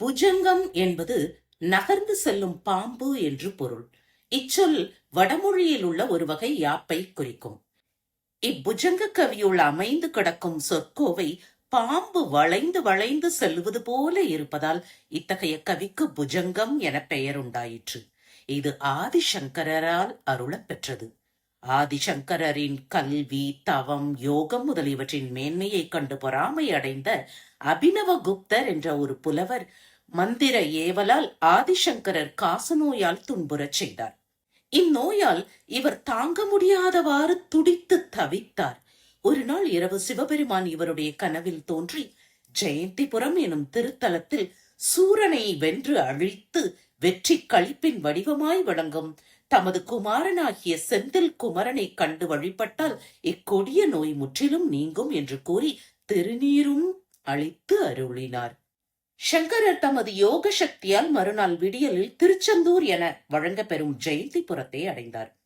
புஜங்கம் என்பது நகர்ந்து செல்லும் பாம்பு என்று பொருள். இச்சொல் வடமொழியில் உள்ள ஒரு வகை யாப்பை குறிக்கும். இப்புஜங்க கவியுள் அமைந்து கிடக்கும் சொற்கோவை பாம்பு வளைந்து வளைந்து செல்லுவது போல இருப்பதால் இத்தகைய கவிக்கு புஜங்கம் என பெயர் உண்டாயிற்று. இது ஆதிசங்கரால் அருளப் பெற்றது. ஆதிசங்கரின் கல்வி, தவம், யோகம் முதலியவற்றின் மேன்மையைக் கண்டு பொறாமை அடைந்த அபினவகுப்தர் என்ற ஒரு புலவர் மந்திர ஏவலால் ஆதிசங்கரர் காசநோயால் துன்புறச் செய்தார். இந்நோயால் இவர் தாங்க முடியாதவாறு துடித்து தவித்தார். ஒரு நாள் இரவு சிவபெருமான் இவருடைய கனவில் தோன்றி ஜெயந்திபுரம் எனும் திருத்தலத்தில் சூரனை வென்று அழித்து வெற்றி களிப்பின் வடிவமாய் வழங்கும் தமது குமாரனாகிய செந்தில் குமரனை கண்டு வழிபட்டால் இக்கொடிய நோய் முற்றிலும் நீங்கும் என்று கூறி திருநீரும் அளித்து அருளினார். சங்கரர் தமது யோக சக்தியால் மறுநாள் விடியலில் திருச்செந்தூர் என வழங்கப்பெறும் ஜெயந்திபுரத்தை அடைந்தார்.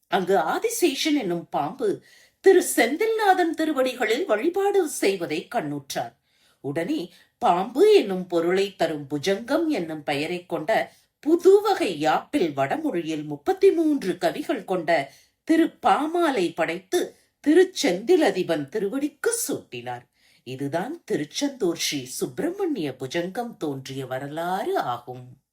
அங்கு ஆதிசேஷன் என்னும் பாம்பு திரு செந்தில்நாதன் திருவடிகளில் வழிபாடு செய்வதை கண்ணுற்றார். உடனே பாம்பு என்னும் பொருளை தரும் புஜங்கம் என்னும் பெயரை கொண்ட புதுவகை யாப்பில் வடமொழியில் 33 கவிகள் கொண்ட திரு பாமாலை படைத்து திருச்செந்திலதிபன் திருவடிக்கு சூட்டினார். இதுதான் திருச்செந்தூர் ஸ்ரீ சுப்பிரமணிய புஜங்கம் தோன்றிய வரலாறு ஆகும்.